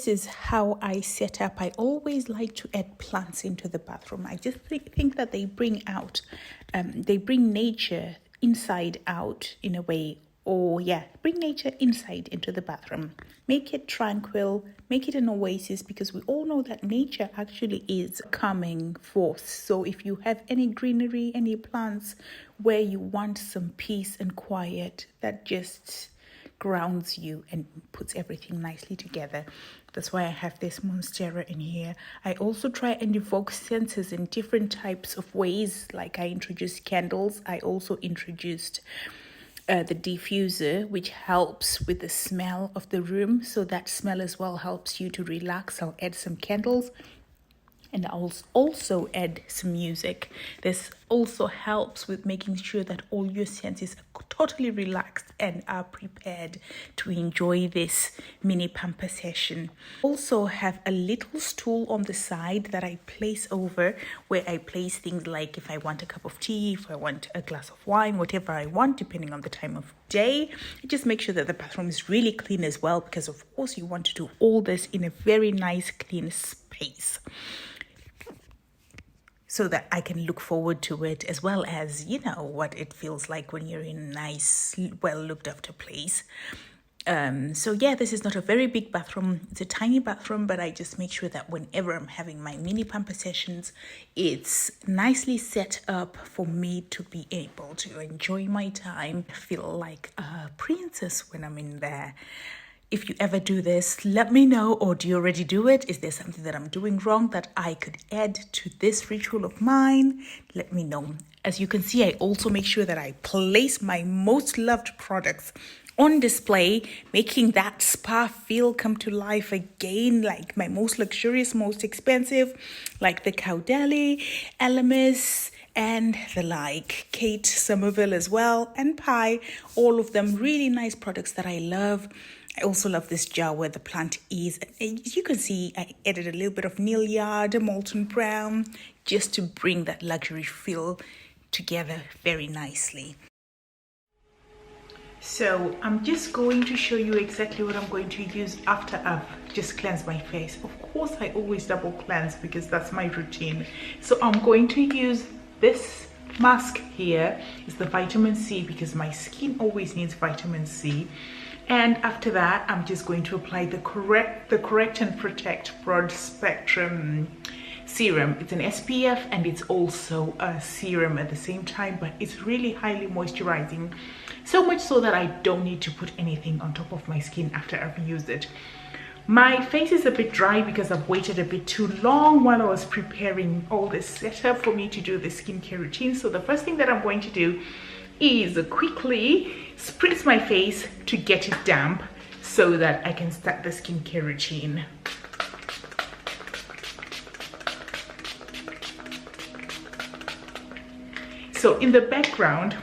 this is how I set up. I always like to add plants into the bathroom. I just think that they bring out, they bring nature inside out in a way. Or bring nature inside into the bathroom. Make it tranquil, make it an oasis, because we all know that nature actually is a calming force. So if you have any greenery, any plants where you want some peace and quiet, that just grounds you and puts everything nicely together. That's why I have this monstera in here. I also try and evoke senses in different types of ways. Like I introduced candles. I also introduced the diffuser, which helps with the smell of the room. So that smell as well helps you to relax. I'll add some candles. And I'll also add some music. This also helps with making sure that all your senses are totally relaxed and are prepared to enjoy this mini pamper session. Also have a little stool on the side that I place over, where I place things like if I want a cup of tea, if I want a glass of wine, whatever I want, depending on the time of day. Just make sure that the bathroom is really clean as well, because of course you want to do all this in a very nice, clean space, so that I can look forward to it, as well as, what it feels like when you're in a nice, well looked after place. This is not a very big bathroom. It's a tiny bathroom, but I just make sure that whenever I'm having my mini pamper sessions, it's nicely set up for me to be able to enjoy my time, feel like a princess when I'm in there. If you ever do this, let me know, or do you already do it? Is there something that I'm doing wrong that I could add to this ritual of mine? Let me know. As you can see, I also make sure that I place my most loved products on display, making that spa feel come to life again, like my most luxurious, most expensive, like the Caudalie, Elemis, and the like, Kate Somerville as well, and Pi, all of them really nice products that I love. I also love this jar where the plant is. As you can see, I added a little bit of Neil Yard, a molten brown, just to bring that luxury feel together very nicely. So I'm just going to show you exactly what I'm going to use after I've just cleansed my face. Of course, I always double cleanse because that's my routine. So I'm going to use this mask here. It's the vitamin C, because my skin always needs vitamin C. And after that, I'm just going to apply the Correct and Protect Broad Spectrum Serum. It's an SPF and it's also a serum at the same time, but it's really highly moisturizing. So much so that I don't need to put anything on top of my skin after I've used it. My face is a bit dry because I've waited a bit too long while I was preparing all this setup for me to do the skincare routine. So the first thing that I'm going to do is quickly spritz my face to get it damp so that I can start the skincare routine. So in the background,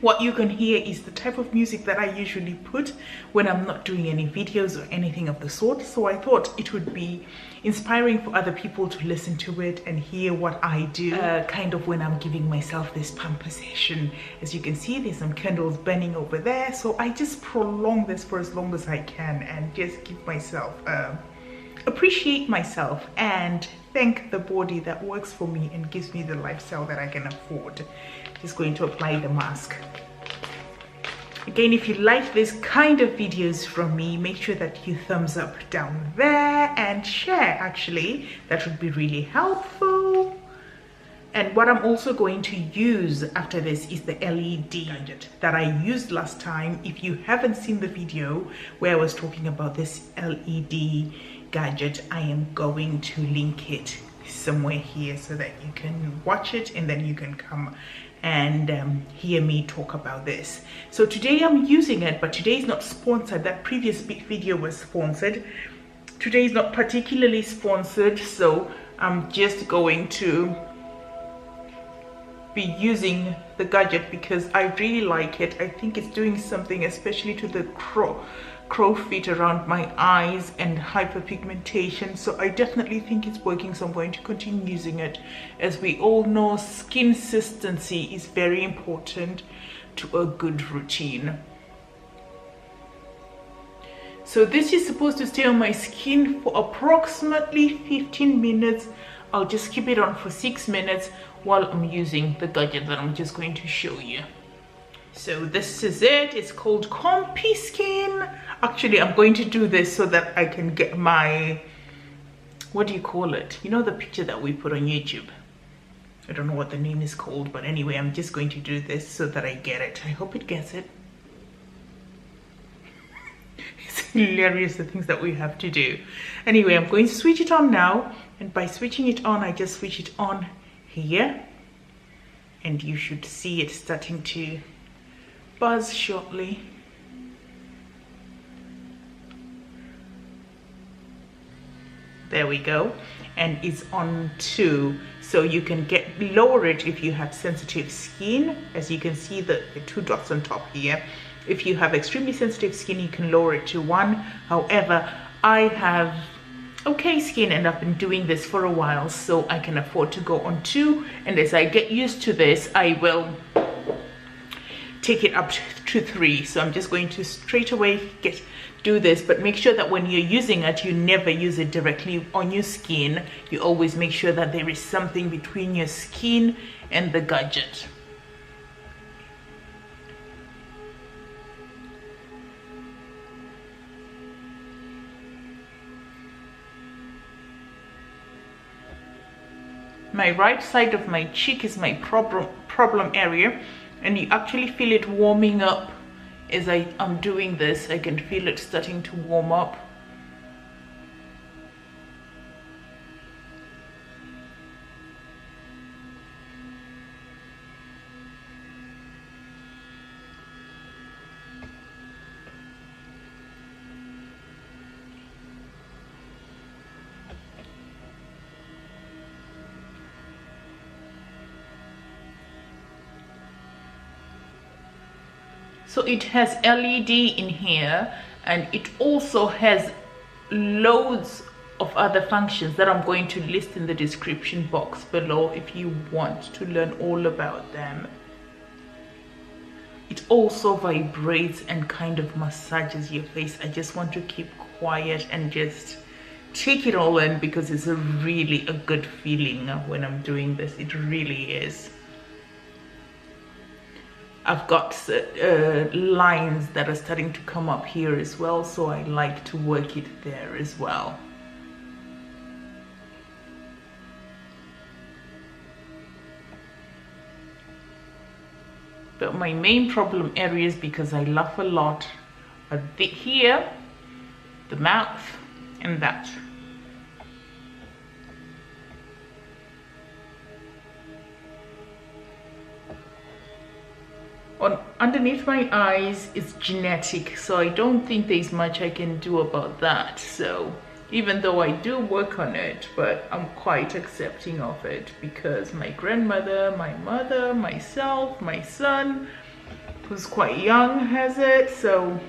what you can hear is the type of music that I usually put when I'm not doing any videos or anything of the sort. So I thought it would be inspiring for other people to listen to it and hear what I do, kind of when I'm giving myself this pamper session. As you can see, there's some candles burning over there. So I just prolong this for as long as I can and just give myself, appreciate myself and thank the body that works for me and gives me the lifestyle that I can afford. Just going to apply the mask. Again, if you like this kind of videos from me, make sure that you thumbs up down there and share, actually. That would be really helpful. And what I'm also going to use after this is the LED gadget that I used last time. If you haven't seen the video where I was talking about this LED gadget, I am going to link it somewhere here so that you can watch it and then you can come and hear me talk about this. So today I'm using it, but today is not sponsored. That previous video was sponsored. Today is not particularly sponsored, so I'm just going to be using the gadget because I really like it. I think it's doing something, especially to the crow feet around my eyes and hyperpigmentation. So I definitely think it's working, so I'm going to continue using it. As we all know, skin consistency is very important to a good routine. So this is supposed to stay on my skin for approximately 15 minutes. I'll just keep it on for 6 minutes while I'm using the gadget that I'm just going to show you. So this is it. It's called Comfy Skin. Actually, I'm going to do this so that I can get my, what do you call it? You know, the picture that we put on YouTube. I don't know what the name is called, but anyway, I'm just going to do this so that I get it. I hope it gets it. It's hilarious, the things that we have to do. Anyway, I'm going to switch it on now. And by switching it on, I just switch it on here. And you should see it starting to buzz shortly. There we go. And it's on 2. So you can lower it if you have sensitive skin. As you can see, the 2 dots on top here. If you have extremely sensitive skin, you can lower it to 1. However, I have okay skin and I've been doing this for a while, so I can afford to go on 2. And as I get used to this, I will take it up to 3. So I'm just going to straight away do this, but make sure that when you're using it, you never use it directly on your skin. You always make sure that there is something between your skin and the gadget. My right side of my cheek is my problem area, and you actually feel it warming up. As I'm doing this, I can feel it starting to warm up. So it has LED in here, and it also has loads of other functions that I'm going to list in the description box below if you want to learn all about them. It also vibrates and kind of massages your face. I just want to keep quiet and just take it all in, because it's really a good feeling when I'm doing this. It really is. I've got lines that are starting to come up here as well, so I like to work it there as well. But my main problem areas, because I laugh a lot, are here, the mouth, and that. Underneath my eyes, it's genetic, so I don't think there's much I can do about that. So even though I do work on it, but I'm quite accepting of it, because my grandmother, my mother, myself, my son, who's quite young, has it. So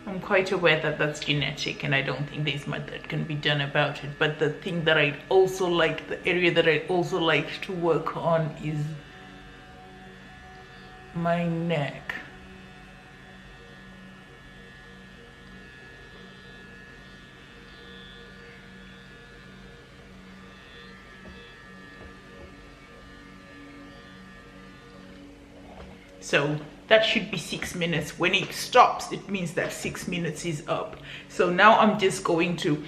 I'm quite aware that that's genetic, and I don't think there's much that can be done about it. But the thing that I also like, the area that I also like to work on is my neck. So that should be 6 minutes. When it stops, it means that 6 minutes is up. So now I'm just going to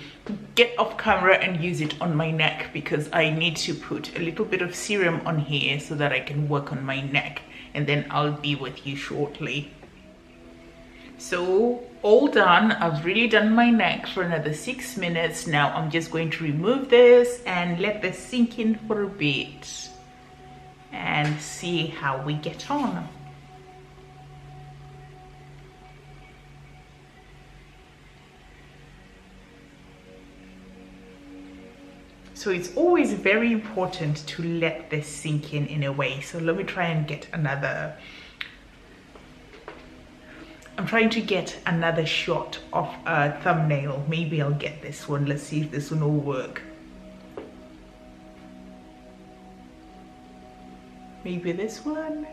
get off camera and use it on my neck, because I need to put a little bit of serum on here so that I can work on my neck, and then I'll be with you shortly. So all done. I've really done my neck for another 6 minutes. Now I'm just going to remove this and let this sink in for a bit and see how we get on. So it's always very important to let this sink in a way. So let me try and get another. I'm trying to get another shot of a thumbnail. Maybe I'll get this one. Let's see if this one will work. Maybe this one.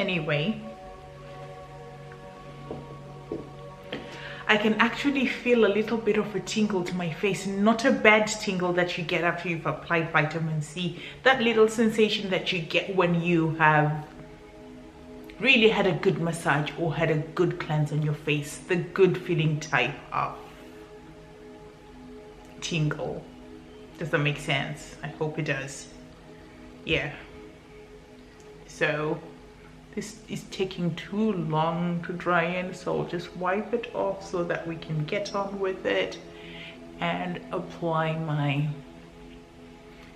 Anyway, I can actually feel a little bit of a tingle to my face. Not a bad tingle that you get after you've applied vitamin C. That little sensation that you get when you have really had a good massage or had a good cleanse on your face. The good feeling type of tingle. Does that make sense? I hope it does. Yeah. So this is taking too long to dry in, so I'll just wipe it off so that we can get on with it and apply my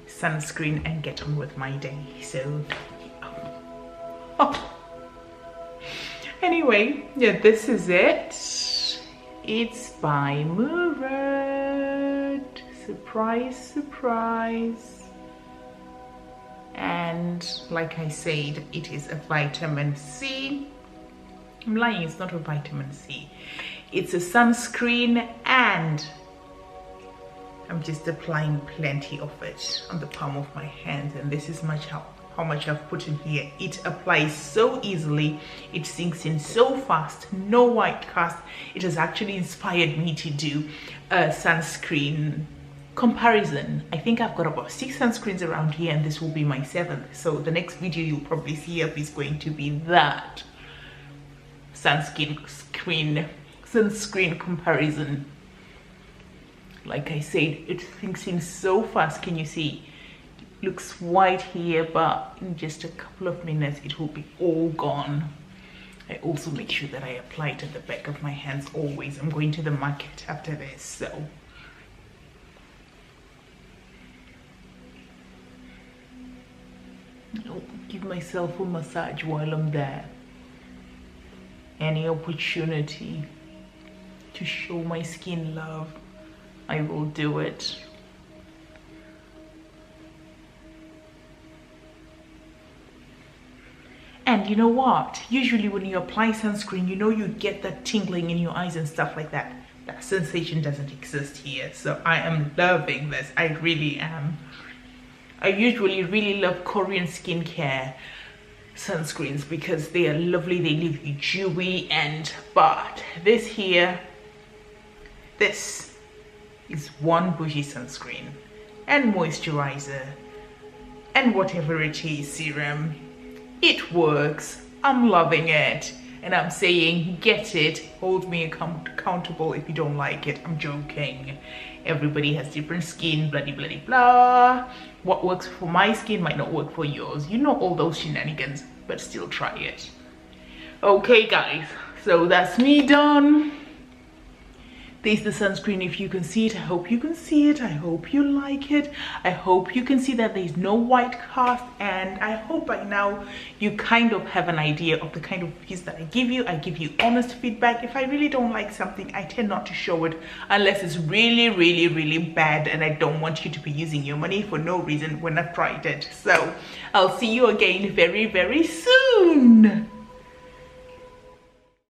sunscreen and get on with my day. So anyway, yeah, this is it. It's by Murad. Surprise, surprise. And like I said, it is a vitamin C. I'm lying, it's not a vitamin C. It's a sunscreen, and I'm just applying plenty of it on the palm of my hand, and this is how much I've put in here. It applies so easily, it sinks in so fast, no white cast. It has actually inspired me to do a sunscreen comparison. I think I've got about 6 sunscreens around here, and this will be my 7th. So the next video you'll probably see up is going to be that sunscreen comparison. Like I said, it sinks in so fast. Can you see? It looks white here, but in just a couple of minutes it will be all gone. I also make sure that I apply it at the back of my hands always. I'm going to the market after this, so I'll give myself a massage while I'm there. Any opportunity to show my skin love, I will do it. And you know what? Usually when you apply sunscreen, you know you get that tingling in your eyes and stuff like that. That sensation doesn't exist here. So I am loving this. I really am. I usually really love Korean skincare sunscreens because they are lovely. They leave you dewy, but this here, this is one bougie sunscreen and moisturizer and whatever it is, serum. It works. I'm loving it, and I'm saying get it. Hold me accountable if you don't like it. I'm joking. Everybody has different skin, blah blah blah blah. What works for my skin might not work for yours. You know all those shenanigans, but still try it. Okay guys, so that's me done. There's the sunscreen. If you can see it, I hope you can see it. I hope you like it. I hope you can see that there's no white cast, and I hope by now you kind of have an idea of the kind of reviews that I give you. I give you honest feedback. If I really don't like something, I tend not to show it unless it's really, really, really bad, and I don't want you to be using your money for no reason when I've tried it. So I'll see you again very, very soon.